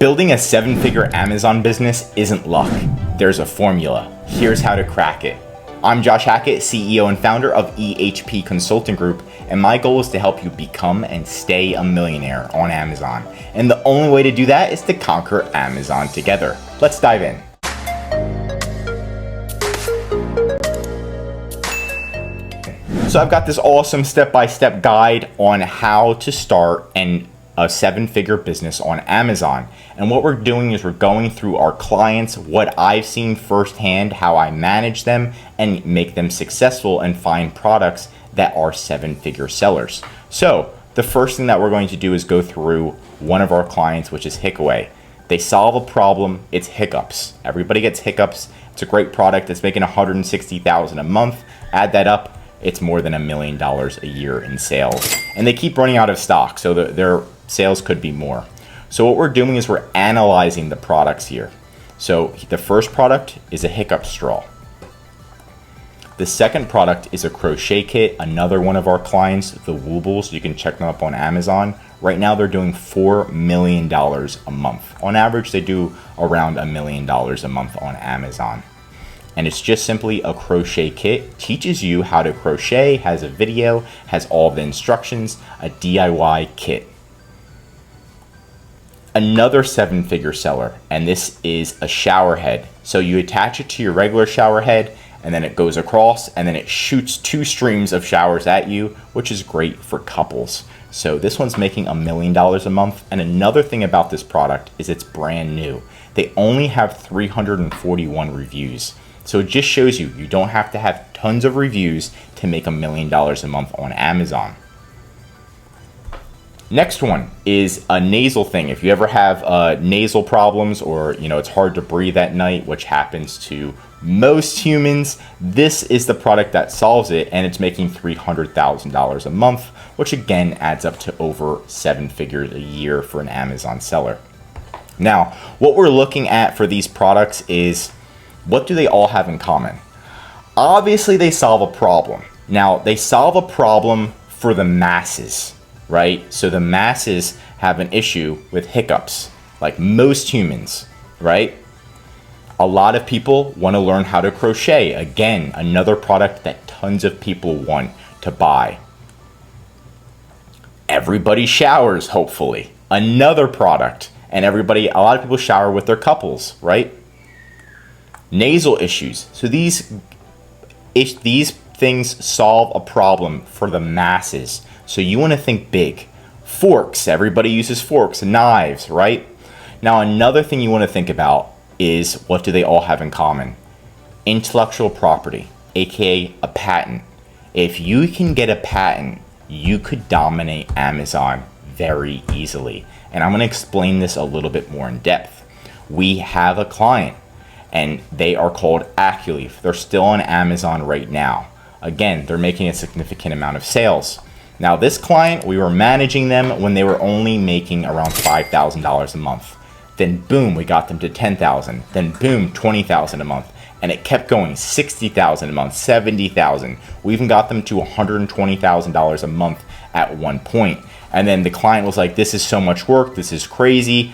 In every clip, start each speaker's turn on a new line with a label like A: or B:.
A: Building a seven-figure Amazon business isn't luck. There's a formula. Here's how to crack it. I'm Josh Hackett, CEO and founder of EHP Consulting Group, and my goal is to help you become and stay a millionaire on Amazon. And the only way to do that is to conquer Amazon together. Let's dive in. So I've got this awesome step-by-step guide on how to start a seven-figure business on Amazon. And what we're doing is we're going through our clients, what I've seen firsthand, how I manage them and make them successful and find products that are seven-figure sellers. So the first thing that we're going to do is go through one of our clients, which is Hickaway. They solve a problem, it's hiccups. Everybody gets hiccups. It's a great product. It's making $160,000 a month. Add that up, it's more than $1 million a year in sales. And they keep running out of stock, so their sales could be more. So what we're doing is we're analyzing the products here. So the first product is a hiccup straw. The second product is a crochet kit, another one of our clients, the Woobles. You can check them up on Amazon. Right now they're doing $4 million a month. On average, they do around $1 million a month on Amazon. And it's just simply a crochet kit, teaches you how to crochet, has a video, has all the instructions, a DIY kit. Another seven-figure seller, and this is a shower head. So you attach it to your regular shower head, and then it goes across, and then it shoots 2 streams of showers at you, which is great for couples. So this one's making $1 million a month. And another thing about this product is it's brand new. They only have 341 reviews. So it just shows you, you don't have to have tons of reviews to make $1 million a month on Amazon. Next one is a nasal thing. If you ever have nasal problems or it's hard to breathe at night, which happens to most humans, this is the product that solves it, and it's making $300,000 a month, which again adds up to over 7 figures a year for an Amazon seller. Now, what we're looking at for these products is, what do they all have in common? Obviously, they solve a problem. Now, they solve a problem for the masses, right? So the masses have an issue with hiccups, like most humans, right? A lot of people want to learn how to crochet. Again, another product that tons of people want to buy. Everybody showers, hopefully. Another product. And a lot of people shower with their couples, right? Nasal issues. So these things solve a problem for the masses. So you want to think big. Forks. Everybody uses forks. Knives, right? Now another thing you want to think about is, what do they all have in common? Intellectual property, aka a patent. If you can get a patent, you could dominate Amazon very easily. And I'm going to explain this a little bit more in depth. We have a client, and they are called Acculeaf. They're still on Amazon right now. Again, they're making a significant amount of sales. Now this client, we were managing them when they were only making around $5,000 a month. Then boom, we got them to $10,000. Then boom, $20,000 a month. And it kept going, $60,000 a month, $70,000. We even got them to $120,000 a month at one point. And then the client was like, this is so much work, this is crazy.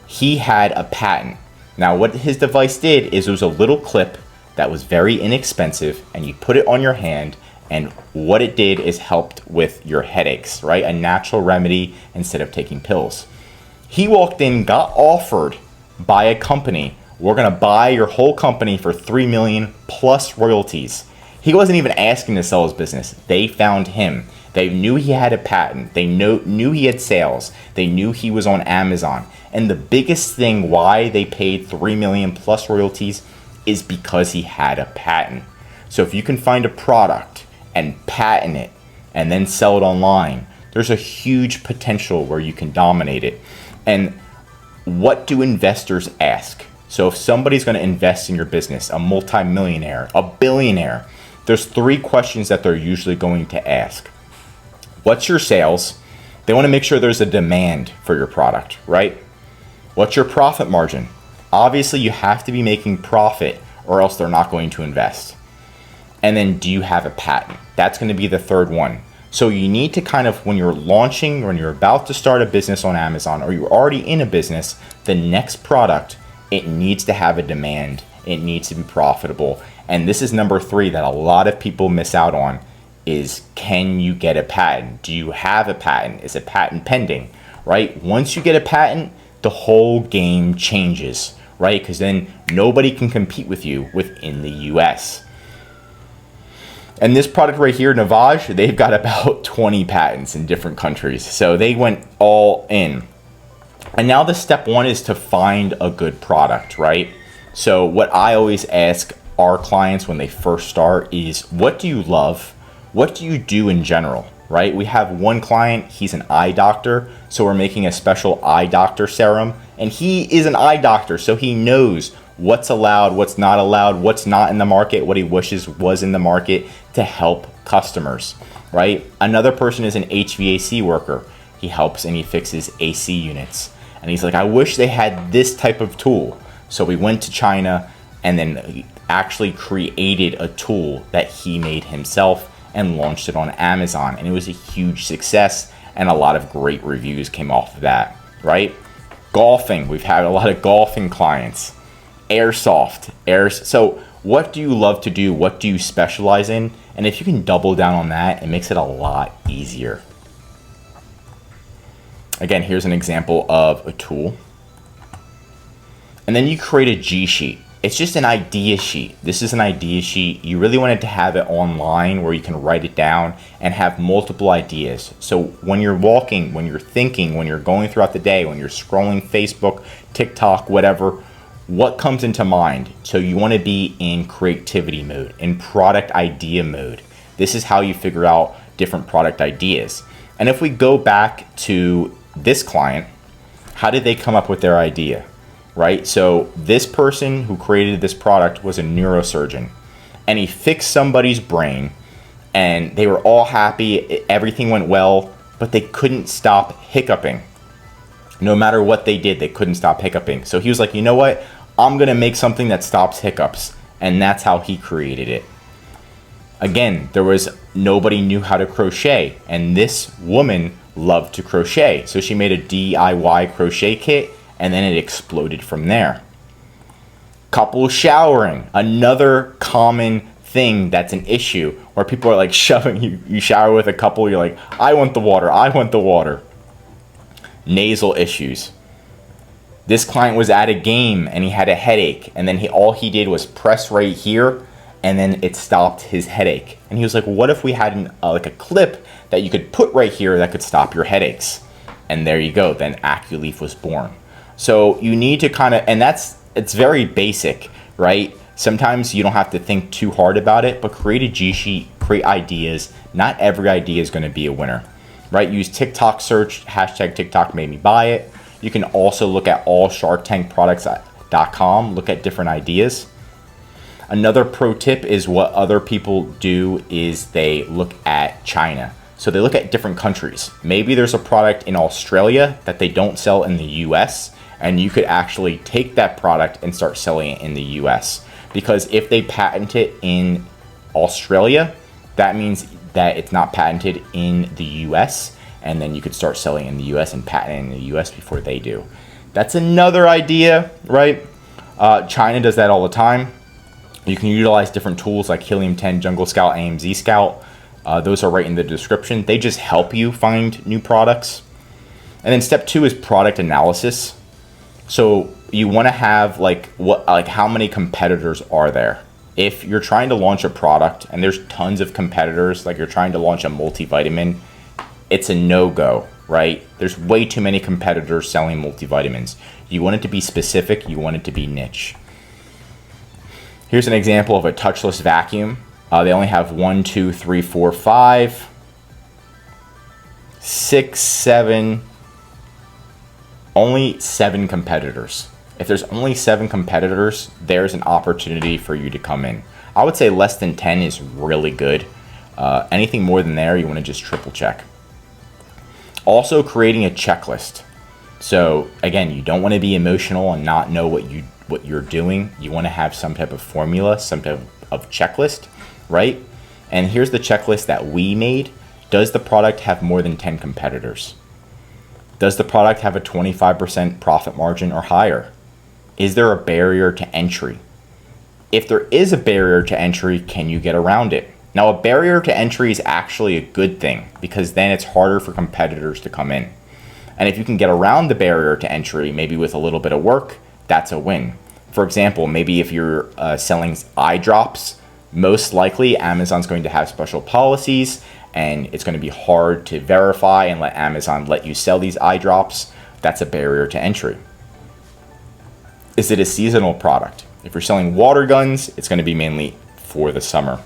A: He had a patent. Now what his device did is, it was a little clip that was very inexpensive, and you put it on your hand, and what it did is helped with your headaches, right? A natural remedy instead of taking pills. He walked in, got offered by a company, we're gonna buy your whole company for $3 million plus royalties. He wasn't even asking to sell his business. They found him. They knew he had a patent. They knew he had sales. They knew he was on Amazon. And the biggest thing why they paid $3 million plus royalties is because he had a patent. So if you can find a product and patent it and then sell it online, there's a huge potential where you can dominate it. And what do investors ask? So if somebody's going to invest in your business, a multimillionaire, a billionaire, there's 3 questions that they're usually going to ask. What's your sales? They want to make sure there's a demand for your product, right? What's your profit margin? Obviously, you have to be making profit or else they're not going to invest. And then, do you have a patent? That's going to be the third one. So you need to kind of, when you're launching, when you're about to start a business on Amazon, or you're already in a business, the next product, it needs to have a demand. It needs to be profitable. And this is number 3 that a lot of people miss out on is, can you get a patent? Do you have a patent? Is a patent pending, right? Once you get a patent, the whole game changes, right? Because then nobody can compete with you within the US. And this product right here, Navage, they've got about 20 patents in different countries. So they went all in. And now the step 1 is to find a good product, right? So what I always ask our clients when they first start is, what do you love? What do you do in general, right? We have one client, he's an eye doctor. So we're making a special eye doctor serum. And he is an eye doctor, so he knows what's allowed, what's not allowed, what's not in the market, what he wishes was in the market to help customers, right? Another person is an HVAC worker. He helps and he fixes AC units. And he's like, I wish they had this type of tool. So we went to China and then actually created a tool that he made himself and launched it on Amazon. And it was a huge success and a lot of great reviews came off of that, right? Golfing, we've had a lot of golfing clients. Airsoft, so what do you love to do? What do you specialize in? And if you can double down on that, it makes it a lot easier. Again, here's an example of a tool. And then you create a Gsheet. It's just an idea sheet. This is an idea sheet. You really wanted to have it online where you can write it down and have multiple ideas. So when you're walking, when you're thinking, when you're going throughout the day, when you're scrolling Facebook, TikTok, whatever, what comes into mind? So you want to be in creativity mode, in product idea mode. This is how you figure out different product ideas. And if we go back to this client, how did they come up with their idea, right? So this person who created this product was a neurosurgeon, and he fixed somebody's brain, and they were all happy, everything went well, but they couldn't stop hiccuping. No matter what they did, they couldn't stop hiccuping. So he was like, you know what? I'm going to make something that stops hiccups. And that's how he created it. Again, nobody knew how to crochet. And this woman loved to crochet. So she made a DIY crochet kit and then it exploded from there. Couple showering, another common thing that's an issue where people are like shoving you. You shower with a couple, you're like, I want the water, I want the water. Nasal issues. This client was at a game and he had a headache, and then all he did was press right here and then it stopped his headache. And he was like, what if we had like a clip that you could put right here that could stop your headaches? And there you go, then AccuLeaf was born. So you need to kind of, and it's very basic, right? Sometimes you don't have to think too hard about it, but create a Gsheet, create ideas. Not every idea is going to be a winner, right? Use TikTok search, hashtag TikTok made me buy it. You can also look at all SharkTankProducts.com, look at different ideas. Another pro tip is what other people do is they look at China. So they look at different countries. Maybe there's a product in Australia that they don't sell in the US, and you could actually take that product and start selling it in the US. Because if they patent it in Australia, that means that it's not patented in the US, and then you could start selling in the US and patent in the US before they do. That's another idea, right? China does that all the time. You can utilize different tools like Helium 10, Jungle Scout, AMZ Scout. Those are right in the description. They just help you find new products. And then step 2 is product analysis. So you want to have like how many competitors are there? If you're trying to launch a product and there's tons of competitors, like you're trying to launch a multivitamin, it's a no-go, right? There's way too many competitors selling multivitamins. You want it to be specific, you want it to be niche. Here's an example of a touchless vacuum. They only have 1, 2, 3, 4, 5, 6, 7, only 7 competitors. If there's only 7 competitors, there's an opportunity for you to come in. I would say less than 10 is really good. Anything more than there, you want to just triple check. Also creating a checklist. So again, you don't want to be emotional and not know what you're doing. You want to have some type of formula, some type of checklist, right? And here's the checklist that we made. Does the product have more than 10 competitors? Does the product have a 25% profit margin or higher? Is there a barrier to entry? If there is a barrier to entry, can you get around it? Now, a barrier to entry is actually a good thing because then it's harder for competitors to come in. And if you can get around the barrier to entry, maybe with a little bit of work, that's a win. For example, maybe if you're selling eye drops, most likely Amazon's going to have special policies and it's going to be hard to verify and let Amazon let you sell these eye drops. That's a barrier to entry. Is it a seasonal product? If you're selling water guns, it's going to be mainly for the summer.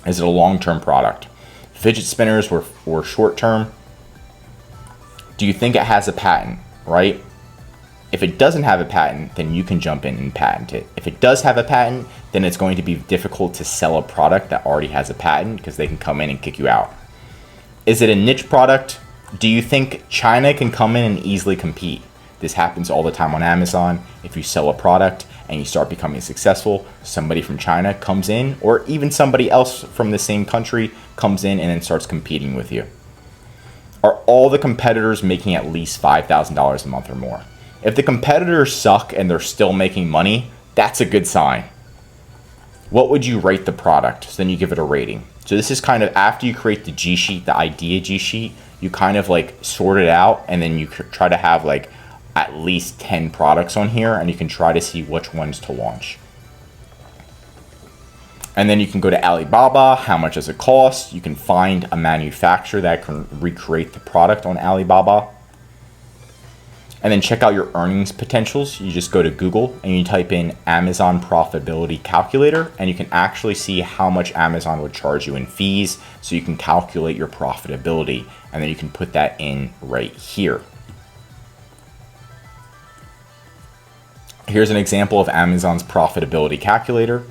A: Is it a long-term product? Fidget spinners were short-term. Do you think it has a patent, right? If it doesn't have a patent, then you can jump in and patent it. If it does have a patent, then it's going to be difficult to sell a product that already has a patent because they can come in and kick you out. Is it a niche product? Do you think China can come in and easily compete? This happens all the time on Amazon. If you sell a product and you start becoming successful, somebody from China comes in, or even somebody else from the same country comes in and then starts competing with you. Are all the competitors making at least $5,000 a month or more? If the competitors suck and they're still making money, that's a good sign. What would you rate the product? So then you give it a rating. So this is kind of after you create the Gsheet, the idea Gsheet, you kind of like sort it out and then you try to have like at least 10 products on here and you can try to see which ones to launch. And then you can go to Alibaba, how much does it cost? You can find a manufacturer that can recreate the product on Alibaba. And then check out your earnings potentials. You just go to Google and you type in Amazon profitability calculator and you can actually see how much Amazon would charge you in fees so you can calculate your profitability and then you can put that in right here. Here's an example of Amazon's profitability calculator.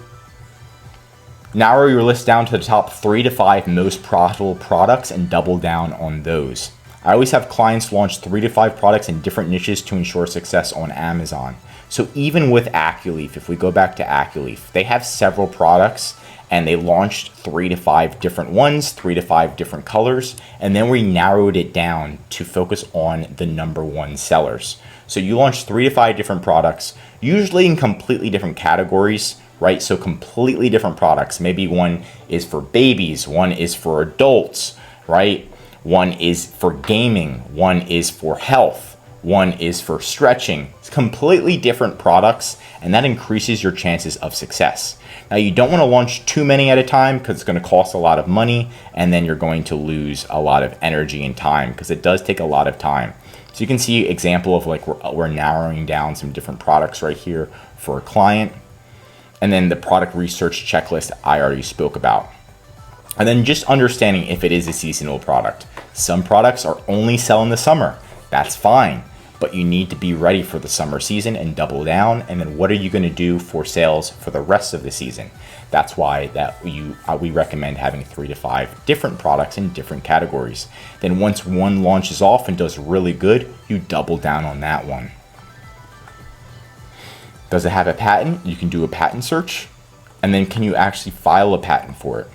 A: Narrow your list down to the top 3 to 5 most profitable products and double down on those. I always have clients launch 3 to 5 products in different niches to ensure success on Amazon. So even with Aculeaf, if we go back to Aculeaf, they have several products and they launched 3 to 5 different ones, 3 to 5 different colors, and then we narrowed it down to focus on the #1 sellers. So you launch 3 to 5 different products, usually in completely different categories, right? So completely different products. Maybe one is for babies, one is for adults, right? One is for gaming, one is for health, one is for stretching. It's completely different products, and that increases your chances of success. Now, you don't want to launch too many at a time because it's going to cost a lot of money, and then you're going to lose a lot of energy and time because it does take a lot of time. So you can see example of like we're narrowing down some different products right here for a client. And then the product research checklist I already spoke about. And then just understanding if it is a seasonal product. Some products are only sell in the summer. That's fine. But you need to be ready for the summer season and double down. And then what are you going to do for sales for the rest of the season? That's why we recommend having 3 to 5 different products in different categories. Then once one launches off and does really good, you double down on that one. Does it have a patent? You can do a patent search. And then can you actually file a patent for it?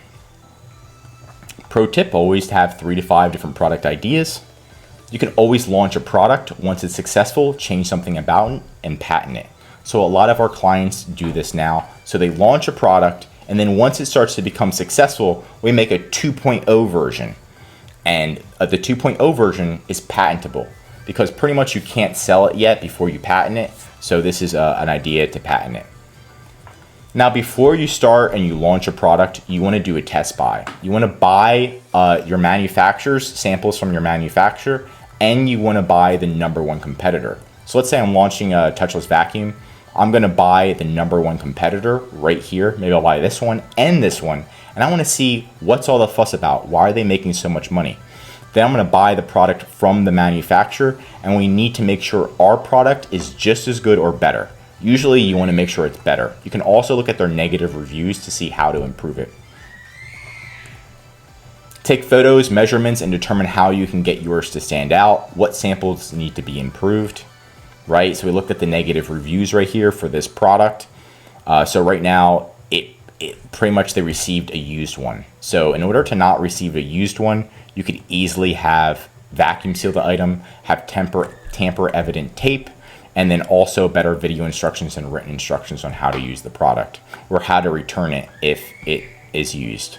A: Pro tip, always have 3 to 5 different product ideas. You can always launch a product. Once it's successful, change something about it and patent it. So a lot of our clients do this now. So they launch a product and then once it starts to become successful, we make a 2.0 version. And the 2.0 version is patentable because pretty much you can't sell it yet before you patent it. So this is an idea to patent it. Now, before you start and you launch a product, you want to do a test buy. You want to buy your manufacturer's samples from your manufacturer, and you want to buy the #1 competitor. So let's say I'm launching a touchless vacuum. I'm going to buy the #1 competitor right here. Maybe I'll buy this one and this one. And I want to see what's all the fuss about. Why are they making so much money? Then I'm going to buy the product from the manufacturer, and we need to make sure our product is just as good or better. Usually you want to make sure it's better. You can also look at their negative reviews to see how to improve it. Take photos, measurements, and determine how you can get yours to stand out. What samples need to be improved, right? So we looked at the negative reviews right here for this product. So right now, pretty much they received a used one. So in order to not receive a used one, you could easily have vacuum seal the item, have tamper evident tape, and then also better video instructions and written instructions on how to use the product or how to return it if it is used.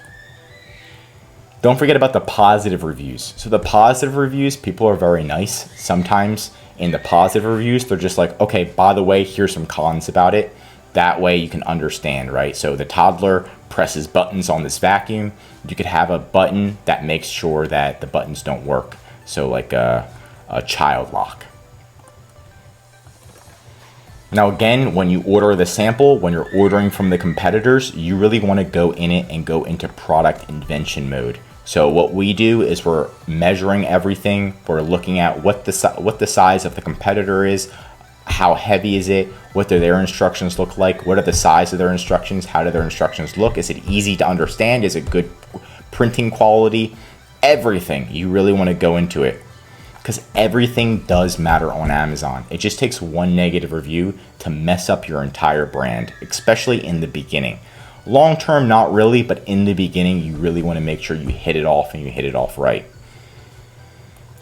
A: Don't forget about the positive reviews. So the positive reviews, people are very nice. Sometimes in the positive reviews, they're just like, okay, by the way, here's some cons about it. That way you can understand, right? So the toddler presses buttons on this vacuum. You could have a button that makes sure that the buttons don't work. So like a child lock. Now again, when you order the sample, when you're ordering from the competitors, you really want to go in it and go into product invention mode. So what we do is we're measuring everything. We're looking at what the size of the competitor is, how heavy is it, what do their instructions look like, what are the size of their instructions, how do their instructions look, is it easy to understand, is it good printing quality, everything. You really want to go into it because everything does matter on Amazon. It just takes one negative review to mess up your entire brand, especially in the beginning. Long term, not really, but in the beginning, you really want to make sure you hit it off and you hit it off right.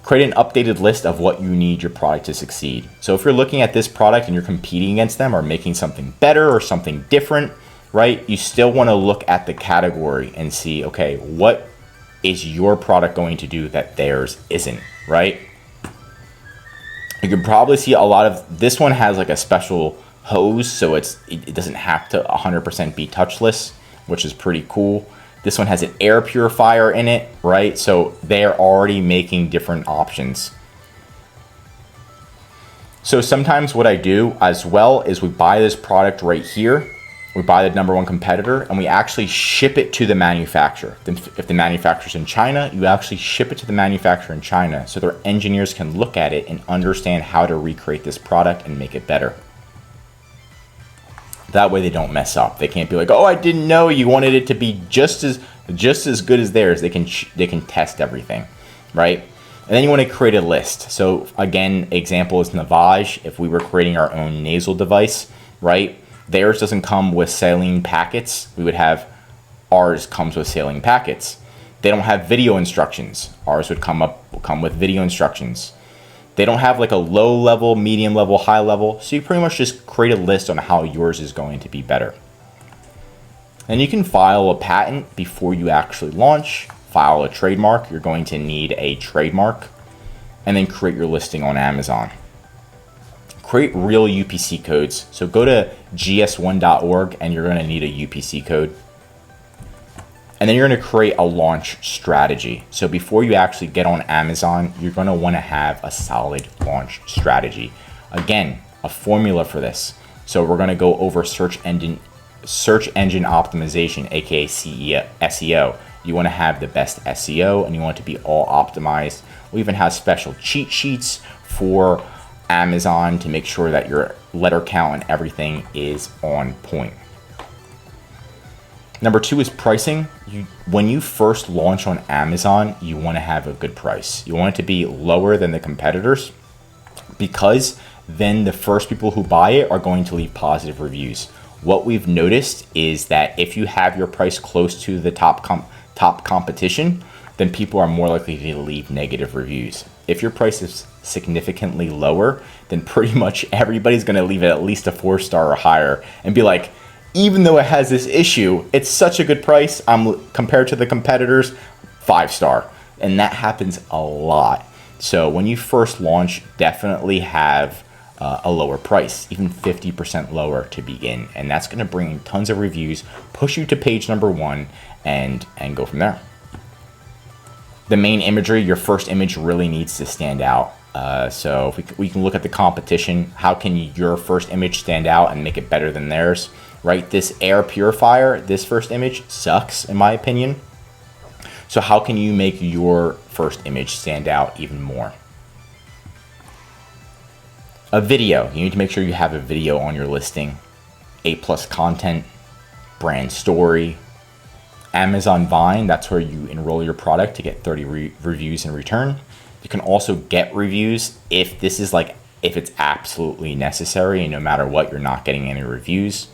A: Create an updated list of what you need your product to succeed. So if you're looking at this product and you're competing against them or making something better or something different, right, you still want to look at the category and see, okay, what is your product going to do that theirs isn't, right? You can probably see a lot of, this one has like a special hose, so it doesn't have to 100% be touchless, which is pretty cool. This one has an air purifier in it, right? So they're already making different options. So sometimes what I do as well is we buy this product right here. We buy the #1 competitor and we actually ship it to the manufacturer. If the manufacturer's in China, you actually ship it to the manufacturer in China so their engineers can look at it and understand how to recreate this product and make it better. That way they don't mess up. They can't be like, oh, I didn't know you wanted it to be just as good as theirs. They can test everything, right? And then you want to create a list. So again, example is Navage. If we were creating our own nasal device, right? Theirs doesn't come with saline packets. We would have, ours comes with saline packets. They don't have video instructions. Ours would come with video instructions. They don't have like a low level, medium level, high level. So you pretty much just create a list on how yours is going to be better. And you can file a patent before you actually launch, file a trademark. You're going to need a trademark and then create your listing on Amazon. Create real UPC codes. So go to gs1.org and you're going to need a UPC code. And then you're going to create a launch strategy. So before you actually get on Amazon, you're going to want to have a solid launch strategy. Again, a formula for this. So we're going to go over search engine optimization, aka SEO. You want to have the best SEO and you want it to be all optimized. We even have special cheat sheets for Amazon to make sure that your letter count and everything is on point. #2 is pricing. When you first launch on Amazon, you want to have a good price. You want it to be lower than the competitors because then the first people who buy it are going to leave positive reviews. What we've noticed is that if you have your price close to the top competition, then people are more likely to leave negative reviews. If your price is significantly lower, then pretty much everybody's going to leave it at least a 4-star or higher and be like, even though it has this issue, it's such a good price. Compared to the competitors, 5-star. And that happens a lot. So when you first launch, definitely have a lower price, even 50% lower to begin. And that's going to bring in tons of reviews, push you to page #1 and go from there. The main imagery, your first image really needs to stand out. So if we can look at the competition, how can your first image stand out and make it better than theirs? Right, this air purifier, this first image sucks in my opinion. So how can you make your first image stand out even more? A video, you need to make sure you have a video on your listing. A+ content, brand story. Amazon Vine, that's where you enroll your product to get 30 reviews in return. You can also get reviews if it's absolutely necessary and no matter what, you're not getting any reviews.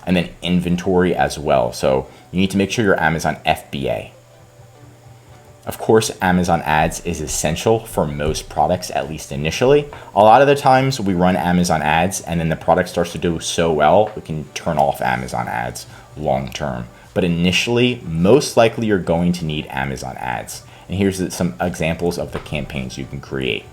A: and then inventory as well. So you need to make sure you're Amazon FBA. Of course, Amazon ads is essential for most products, at least initially. A lot of the times we run Amazon ads and then the product starts to do so well, we can turn off Amazon ads long term. But initially, most likely you're going to need Amazon ads. And here's some examples of the campaigns you can create.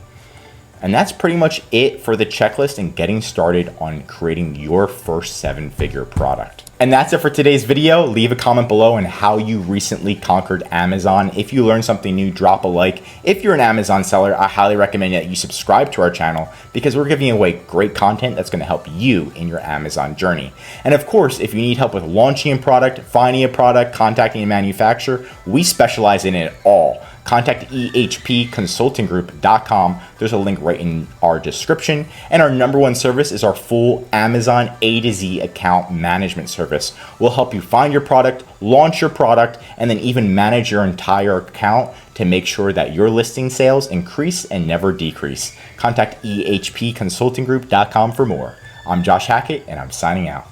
A: And that's pretty much it for the checklist and getting started on creating your first 7-figure product. And that's it for today's video. Leave a comment below on how you recently conquered Amazon. If you learned something new, drop a like. If you're an Amazon seller, I highly recommend that you subscribe to our channel because we're giving away great content that's going to help you in your Amazon journey. And of course, if you need help with launching a product, finding a product, contacting a manufacturer, we specialize in it all. Contact ehpconsultinggroup.com. There's a link right in our description. And our #1 service is our full Amazon A to Z account management service. We'll help you find your product, launch your product, and then even manage your entire account to make sure that your listing sales increase and never decrease. Contact ehpconsultinggroup.com for more. I'm Josh Hackett, and I'm signing out.